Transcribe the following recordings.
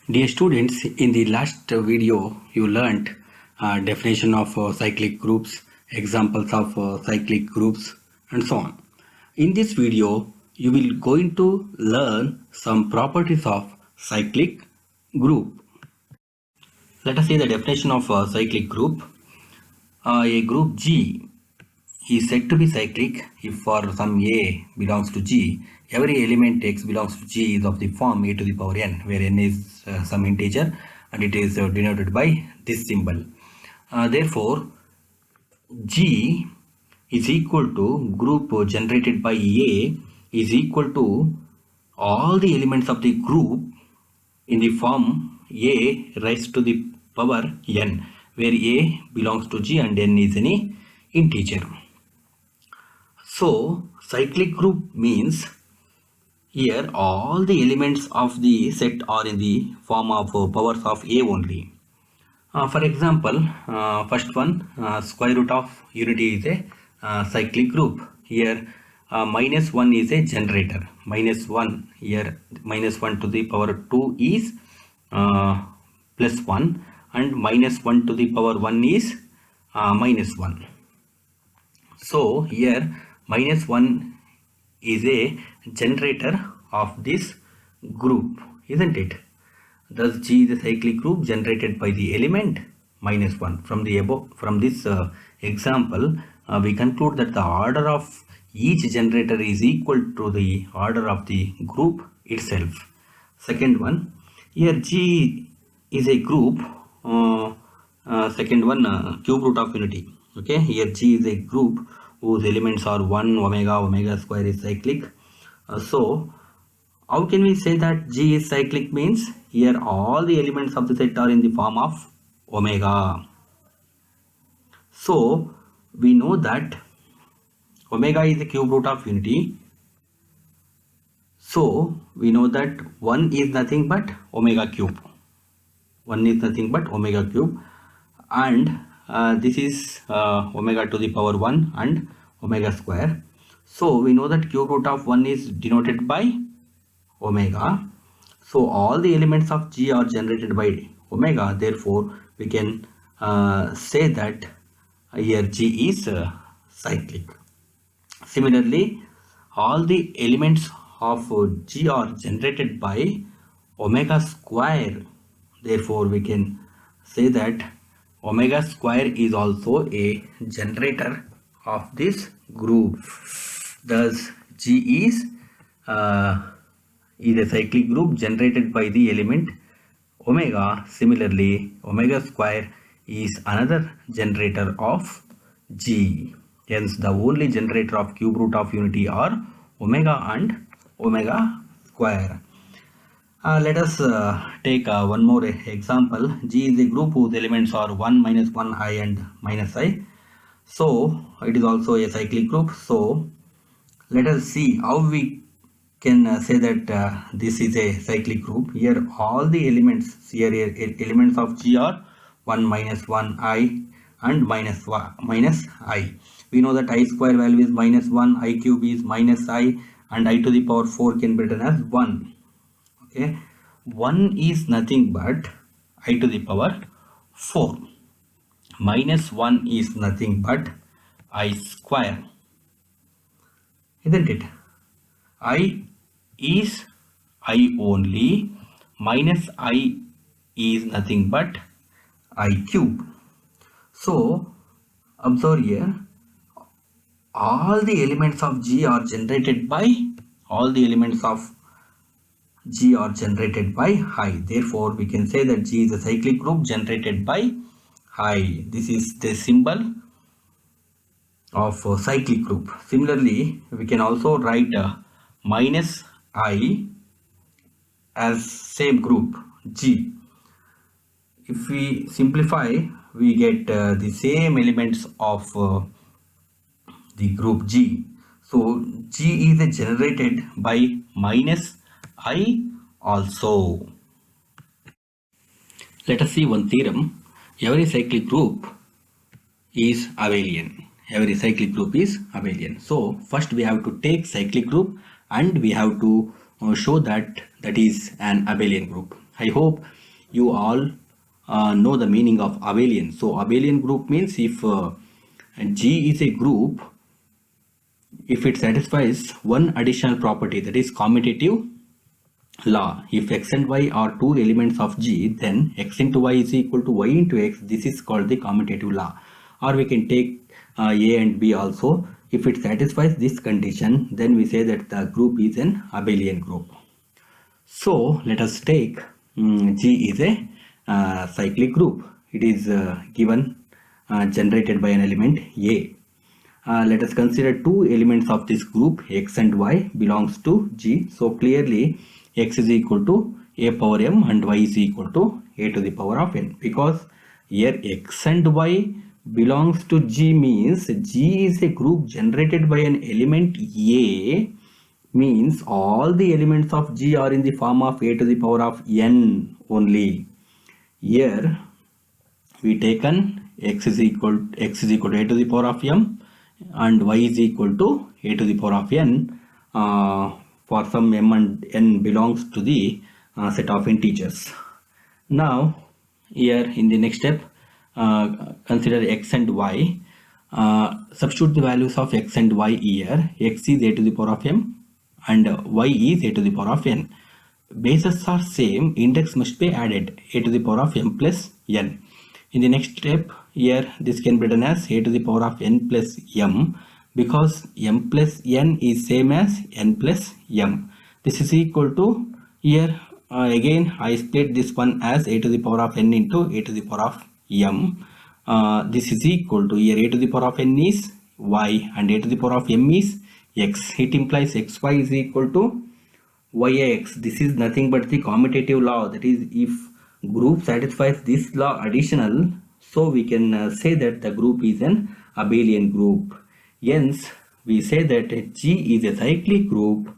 Dear students, in the last video you learnt definition of cyclic groups, examples of cyclic groups and so on. In this video you will going to learn some properties of cyclic group. Let us see the definition of a cyclic group. A group G is said to be cyclic if for some A belongs to G, every element X belongs to G is of the form a to the power n, where n is some integer and it is denoted by this symbol. Therefore, G is equal to group generated by A is equal to all the elements of the group in the form A raised to the power n, where A belongs to G and n is any integer. So cyclic group means here all the elements of the set are in the form of powers of A only. For example, first one, square root of unity is a cyclic group. Here minus 1 is a generator. Minus 1 here, minus 1 to the power 2 is plus 1 and minus 1 to the power 1 is minus 1. So here minus 1 is a generator of this group, isn't it? Thus G is a cyclic group generated by the element minus 1. From this example, we conclude that the order of each generator is equal to the order of the group itself. Second one, here G is a group, second one, cube root of unity. Okay, here G is a group whose elements are 1, omega square is cyclic. So how can we say that G is cyclic? Means here all the elements of the set are in the form of omega. So we know that omega is the cube root of unity. So we know that 1 is nothing but omega cube. 1 is nothing but omega cube, and this is omega to the power 1 and omega square. So we know that cube root of 1 is denoted by omega. So all the elements of G are generated by omega. Therefore we can say that here G is cyclic. Similarly, all the elements of G are generated by omega square. Therefore we can say that omega square is also a generator of this group. Thus G is a cyclic group generated by the element omega. Similarly, omega square is another generator of G. Hence the only generator of cube root of unity are omega and omega square. Let us take one more example. G is a group whose elements are 1, minus 1, I and minus I. So it is also a cyclic group. So let us see how we can say that this is a cyclic group. Here all the elements, elements of G are 1, minus 1, I and minus I. We know that I square value is minus 1, I cube is minus I, and I to the power 4 can be written as 1. Okay, 1 is nothing but I to the power 4. Minus 1 is nothing but I square, isn't it? I is I only, minus I is nothing but I cube. So observe here, all the elements of G are generated by I. Therefore we can say that G is a cyclic group generated by I. This is the symbol of a cyclic group. Similarly, we can also write minus I as same group G. If we simplify, we get the same elements of the group G. So G is generated by minus I also. Let us see one theorem. Every cyclic group is abelian. Every cyclic group is abelian. So first we have to take cyclic group and we have to show that is an abelian group. I hope you all know the meaning of abelian. So abelian group means if G is a group, if it satisfies one additional property, that is commutative law. If x and y are two elements of G, then x into y is equal to y into x. This is called the commutative law. Or we can take A and B also. If it satisfies this condition, then we say that the group is an abelian group. So let us take G is a cyclic group. It is given generated by an element A. Let us consider two elements of this group, x and y belongs to G. So clearly x is equal to a power m and y is equal to a to the power of n, because here x and y belongs to G means G is a group generated by an element A, means all the elements of G are in the form of a to the power of n only. Here we taken x is equal to a to the power of m and y is equal to a to the power of n for some m and n belongs to the set of integers. Now here in the next step, consider x and y. Substitute the values of x and y here. X is a to the power of m and y is a to the power of n. Bases are same, index must be added, a to the power of m plus n. In the next step, here this can be written as a to the power of n plus m, because m plus n is same as n plus m. This is equal to, here again I split this one as a to the power of n into a to the power of m. This is equal to, here a to the power of n is y and a to the power of m is x. It implies xy is equal to yx. This is nothing but the commutative law, that is if group satisfies this law additional, so we can say that the group is an abelian group. Hence we say that G is a cyclic group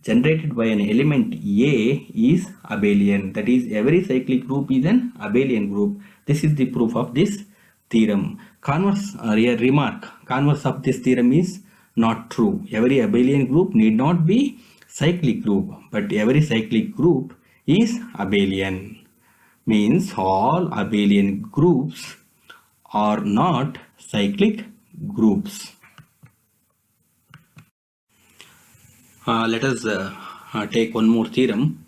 generated by an element A is abelian, that is every cyclic group is an abelian group. This is the proof of this theorem. Converse remark, converse of this theorem is not true. Every abelian group need not be cyclic group, but every cyclic group is abelian. Means all abelian groups are not cyclic groups. Let us take one more theorem.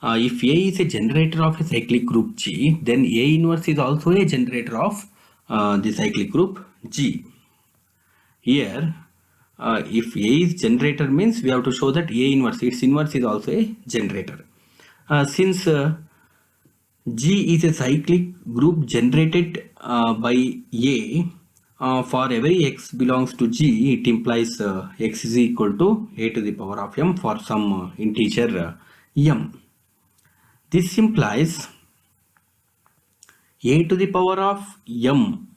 If A is a generator of a cyclic group G, then A inverse is also a generator of the cyclic group G. Here if A is generator means we have to show that A inverse, its inverse is also a generator. Since G is a cyclic group generated by A, for every x belongs to G, it implies x is equal to a to the power of m for some integer m. This implies a to the power of m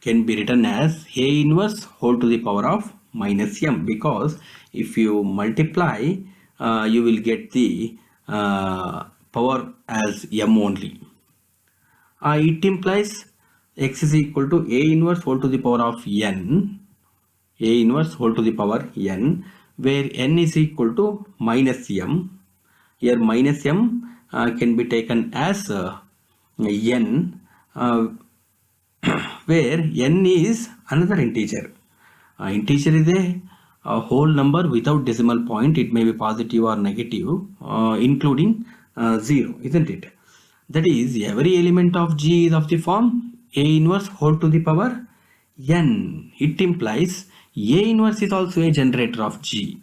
can be written as a inverse whole to the power of minus m, because if you multiply you will get the power as m only. It implies x is equal to a inverse whole to the power of n, a inverse whole to the power n, where n is equal to minus m. Here minus m can be taken as n, where n is another integer. Integer is a whole number without decimal point. It may be positive or negative, including 0, isn't it? That is, every element of G is of the form a inverse whole to the power n. It implies a inverse is also a generator of G,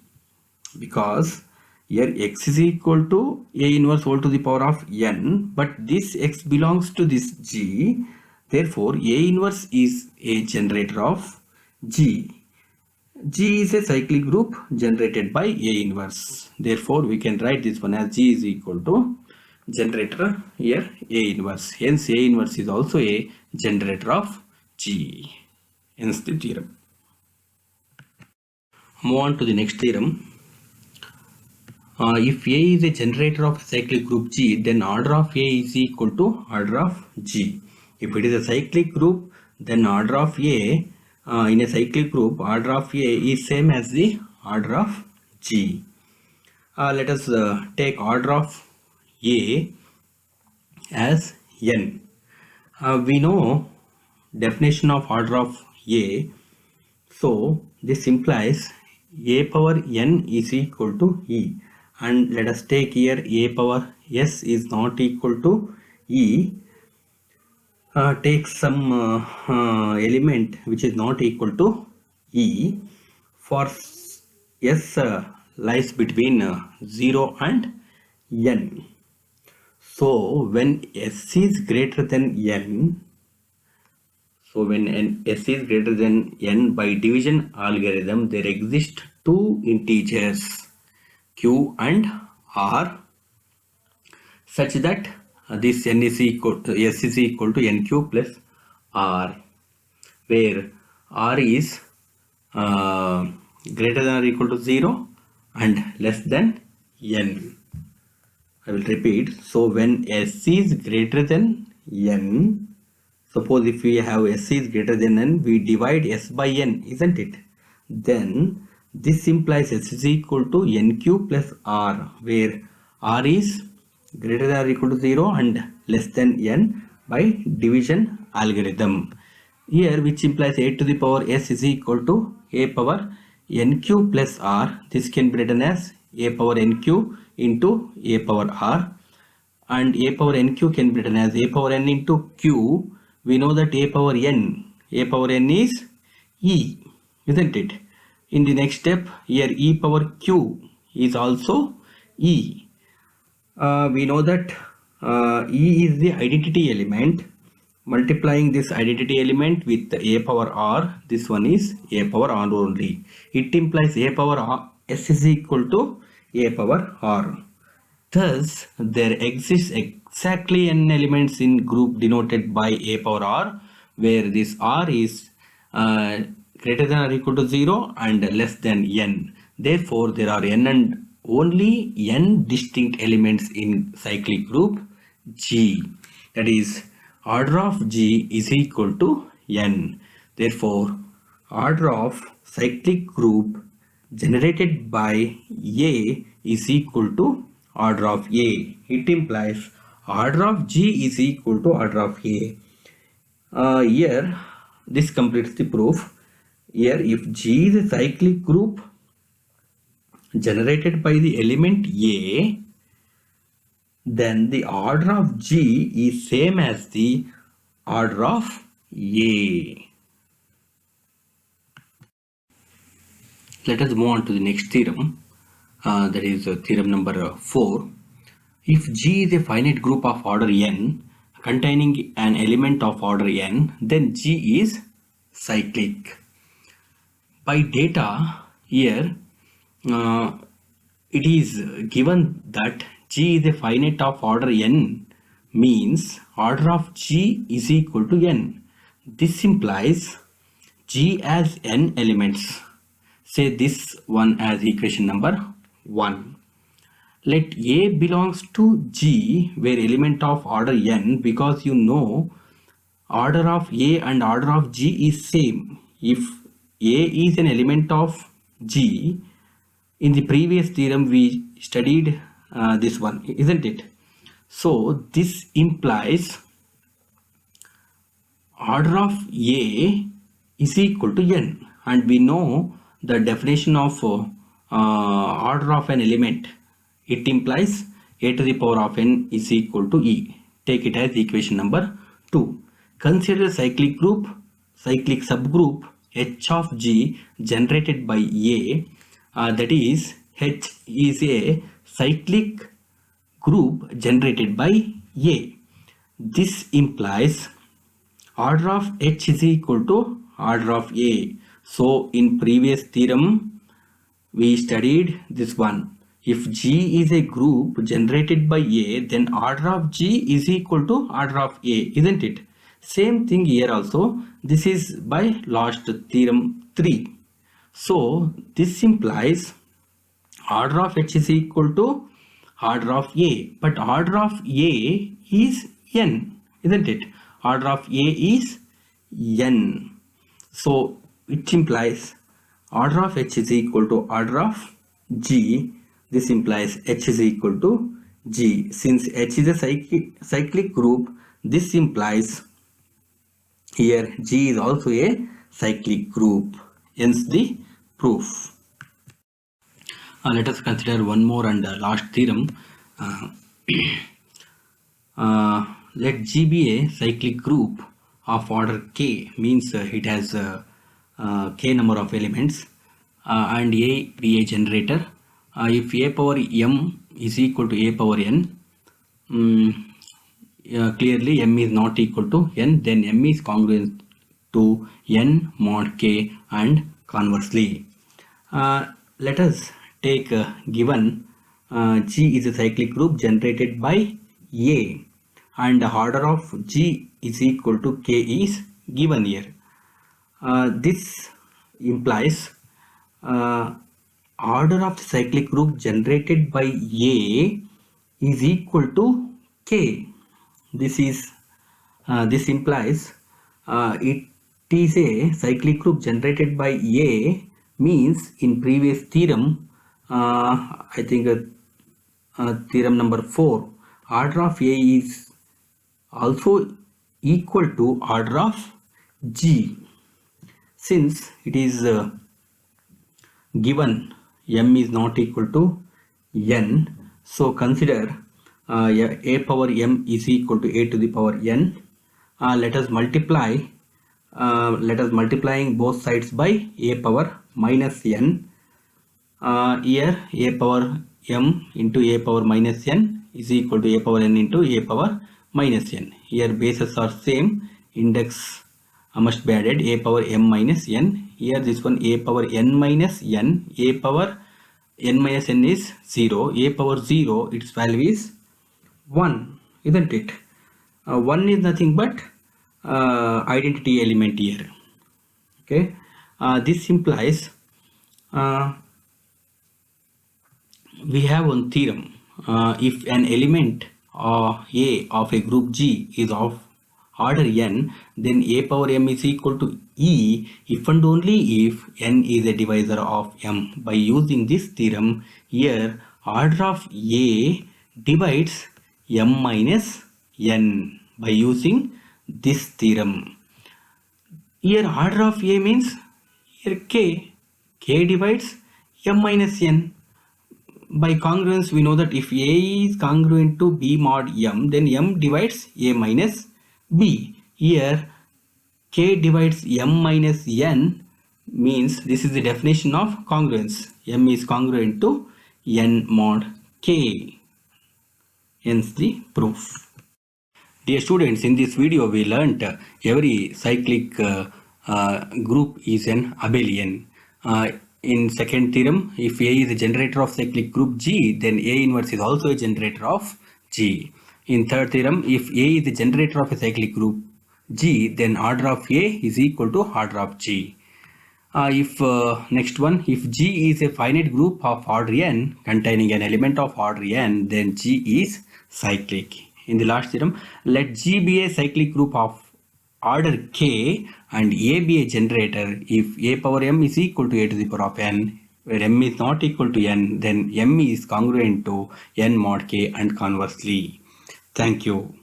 because here x is equal to a inverse whole to the power of n, but this x belongs to this G, therefore a inverse is a generator of G. G is a cyclic group generated by A inverse. Therefore, we can write this one as G is equal to generator here A inverse. Hence, A inverse is also a generator of G. Hence the theorem. Move on to the next theorem. If A is a generator of a cyclic group G, then order of A is equal to order of G. If it is a cyclic group, then order of A in a cyclic group, order of A is same as the order of G. Let us take order of A. as n. We know definition of order of A, so this implies a power n is equal to E, and let us take here a power s is not equal to E. Take some element which is not equal to E. For s lies between 0 and n. So when s is greater than n, so when s is greater than n, by division algorithm there exist two integers q and r, such that this n is equal to s is equal to nq plus r, where r is greater than or equal to 0 and less than n. I will repeat. So when s is greater than n, suppose if we have s is greater than n, we divide s by n, isn't it? Then this implies s is equal to nq plus r, where r is greater than or equal to 0 and less than n by division algorithm. Here, which implies a to the power s is equal to a power nq plus r. This can be written as a power nq into a power r, and a power nq can be written as a power n into q. We know that a power n is e, isn't it? In the next step, here e power q is also e. We know that e is the identity element. Multiplying this identity element with a power r, this one is a power r only. It implies a power r, s is equal to a power r. Thus, there exists exactly n elements in group denoted by a power r, where this r is greater than or equal to 0 and less than n. Therefore, there are n and only n distinct elements in cyclic group G. That is, order of G is equal to n. Therefore, order of cyclic group generated by A is equal to order of A. It implies order of G is equal to order of A. Here, this completes the proof. Here, if G is a cyclic group generated by the element A, then the order of G is same as the order of A. Let us move on to the next theorem. That is theorem number 4. If G is a finite group of order n containing an element of order n, then G is cyclic. By data here, it is given that G is a finite of order n, means order of G is equal to n. This implies G has n elements. Say this one as equation number 1. Let A belongs to G, where element of order n, because you know order of A and order of G is same. If A is an element of G, in the previous theorem we studied this one, isn't it? So this implies order of A is equal to n, and we know the definition of order of an element. It implies a to the power of n is equal to e. Take it as equation number 2. Consider cyclic group, cyclic subgroup H of G generated by A, that is H is a cyclic group generated by A. This implies order of H is equal to order of A. So in previous theorem we studied this one. If G is a group generated by A, then order of G is equal to order of A, isn't it? Same thing here also. This is by last theorem 3. So this implies order of H is equal to order of A, but order of A is n, isn't it? Order of A is n. So it implies order of H is equal to order of G. This implies H is equal to G. Since H is a cyclic group, this implies here G is also a cyclic group. Hence the proof. Let us consider one more and last theorem. Let G be a cyclic group of order K, means it has K number of elements, and A be a generator. If A power M is equal to A power N, clearly M is not equal to N, then M is congruent to N mod K, and conversely. Let us take given G is a cyclic group generated by A, and the order of G is equal to K is given here. This implies order of the cyclic group generated by A is equal to K. This implies it is a cyclic group generated by A, means in previous theorem, I think theorem number 4, order of A is also equal to order of G. Since it is given M is not equal to N, so consider A power M is equal to A to the power N. Let us multiplying both sides by A power minus N. Here A power M into A power minus N is equal to A power N into A power minus N. Here bases are same, index must be added, A power M minus N. Here this one A power N minus N, A power N minus N is 0, A power 0, its value is 1, isn't it? 1 is nothing but identity element here. Okay, this implies we have one theorem. If an element A of a group G is of order N, then A power M is equal to E if and only if N is a divisor of M. By using this theorem, here order of A divides M minus N by using this theorem. Here order of A means here K divides M minus N. By congruence, we know that if A is congruent to B mod M, then M divides A minus B. Here K divides M minus N means this is the definition of congruence. M is congruent to N mod K. Hence the proof. Dear students, in this video we learnt every cyclic group is an abelian. In second theorem, if A is a generator of cyclic group G, then A inverse is also a generator of G. In third theorem, if A is a generator of a cyclic group G, then order of A is equal to order of G. Next one, if G is a finite group of order N containing an element of order N, then G is cyclic. In the last theorem, let G be a cyclic group of order K and A be a generator if A power M is equal to A to the power of N, where M is not equal to N, then M is congruent to N mod K and conversely. Thank you.